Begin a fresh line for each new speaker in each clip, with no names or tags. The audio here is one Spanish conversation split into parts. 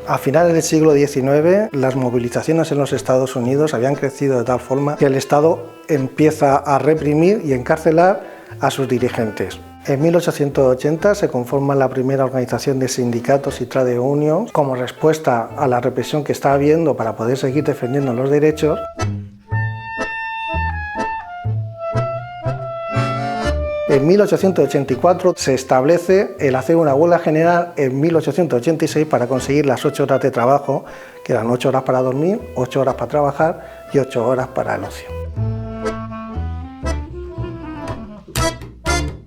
A finales del siglo XIX, las movilizaciones en los Estados Unidos habían crecido de tal forma que el Estado empieza a reprimir y encarcelar a sus dirigentes. En 1880 se conforma la primera organización de sindicatos y trade unions como respuesta a la represión que está habiendo para poder seguir defendiendo los derechos. En 1884 se establece el hacer una huelga general en 1886 para conseguir las 8 horas de trabajo, que eran 8 horas para dormir, 8 horas para trabajar y 8 horas para el ocio.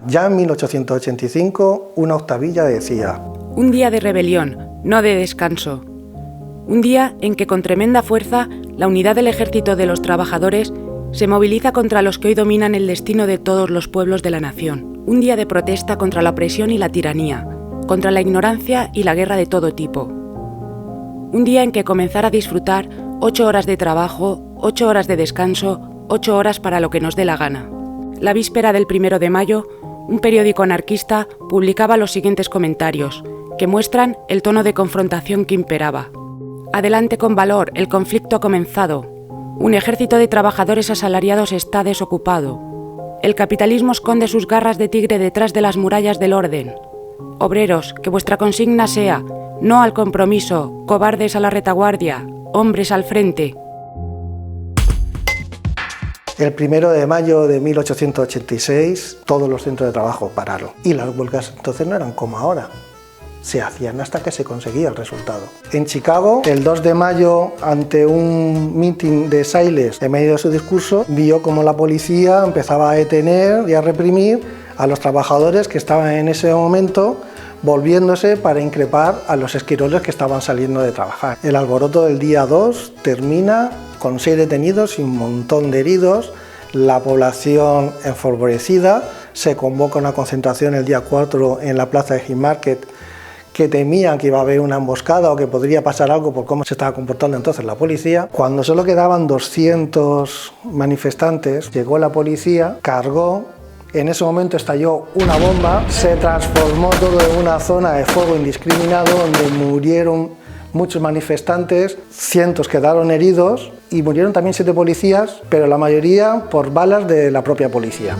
Ya en 1885 una octavilla decía:
un día de rebelión, no de descanso. Un día en que con tremenda fuerza la unidad del ejército de los trabajadores se moviliza contra los que hoy dominan el destino de todos los pueblos de la nación. Un día de protesta contra la opresión y la tiranía, contra la ignorancia y la guerra de todo tipo. Un día en que comenzar a disfrutar 8 horas de trabajo, 8 horas de descanso, 8 horas para lo que nos dé la gana. La víspera del 1 de mayo, un periódico anarquista publicaba los siguientes comentarios, que muestran el tono de confrontación que imperaba. Adelante con valor, el conflicto ha comenzado. Un ejército de trabajadores asalariados está desocupado. El capitalismo esconde sus garras de tigre detrás de las murallas del orden. Obreros, que vuestra consigna sea: no al compromiso, cobardes a la retaguardia, hombres al frente.
El 1 de mayo de 1886 todos los centros de trabajo pararon y las huelgas entonces no eran como ahora. Se hacían hasta que se conseguía el resultado. En Chicago, el 2 de mayo, ante un mitin de Siles, en medio de su discurso, vio cómo la policía empezaba a detener y a reprimir a los trabajadores que estaban en ese momento volviéndose para increpar a los esquiroles que estaban saliendo de trabajar. El alboroto del día 2 termina con 6 detenidos y un montón de heridos. La población enfurecida, se convoca una concentración el día 4 en la plaza de Haymarket, que temían que iba a haber una emboscada o que podría pasar algo por cómo se estaba comportando entonces la policía. Cuando solo quedaban 200 manifestantes, llegó la policía, cargó, en ese momento estalló una bomba, se transformó todo en una zona de fuego indiscriminado donde murieron muchos manifestantes, cientos quedaron heridos y murieron también 7 policías, pero la mayoría por balas de la propia policía.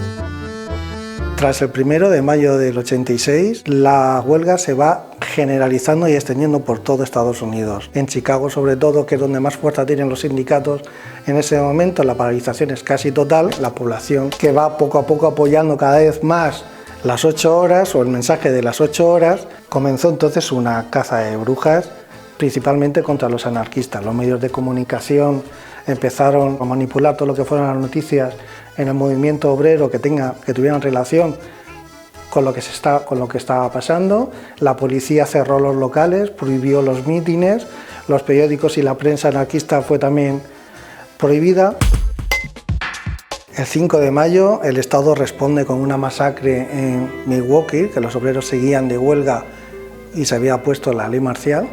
Tras el 1 de mayo del 86, la huelga se va generalizando y extendiendo por todo Estados Unidos. En Chicago, sobre todo, que es donde más fuerza tienen los sindicatos, en ese momento la paralización es casi total. La población que va poco a poco apoyando cada vez más las 8 horas o el mensaje de las 8 horas, comenzó entonces una caza de brujas, principalmente contra los anarquistas. Los medios de comunicación empezaron a manipular todo lo que fueron las noticias en el movimiento obrero que tuvieran relación con lo que estaba pasando. La policía cerró los locales, prohibió los mítines, los periódicos y la prensa anarquista fue también prohibida. El 5 de mayo el Estado responde con una masacre en Milwaukee, que los obreros seguían de huelga y se había puesto la ley marcial.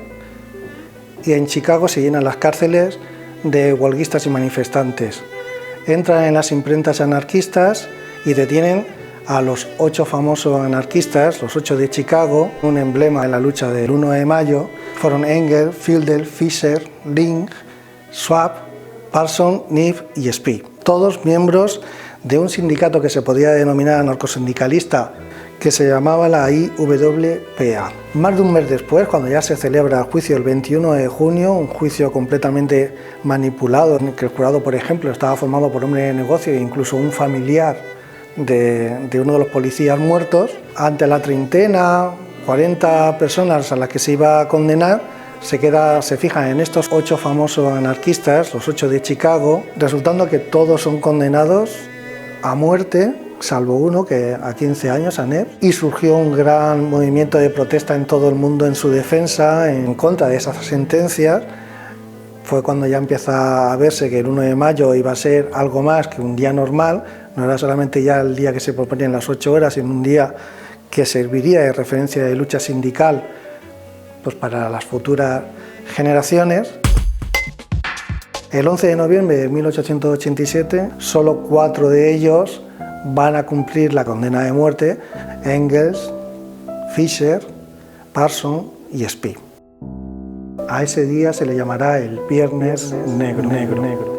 Y en Chicago se llenan las cárceles de huelguistas y manifestantes. Entran en las imprentas anarquistas y detienen a los 8 famosos anarquistas, los 8 de Chicago, un emblema en la lucha del 1 de mayo. Fueron Engels, Fiedler, Fisher, Link, Schwab, Parsons, Neff y Spee. Todos miembros de un sindicato que se podía denominar anarcosindicalista, que se llamaba la IWPA. Más de un mes después, cuando ya se celebra el juicio el 21 de junio, un juicio completamente manipulado, en el que el jurado, por ejemplo, estaba formado por hombres de negocio e incluso un familiar de uno de los policías muertos, ante la treintena, 40 personas a las que se iba a condenar, se fijan en estos 8 famosos anarquistas, los 8 de Chicago, resultando que todos son condenados a muerte, salvo uno que a 15 años, a Neff, y surgió un gran movimiento de protesta en todo el mundo en su defensa, en contra de esas sentencias. Fue cuando ya empieza a verse que el 1 de mayo iba a ser algo más que un día normal, no era solamente ya el día que se proponían las 8 horas, sino un día que serviría de referencia de lucha sindical pues para las futuras generaciones. El 11 de noviembre de 1887, solo 4 de ellos van a cumplir la condena de muerte: Engels, Fisher, Parsons y Spee. A ese día se le llamará el Viernes Negro.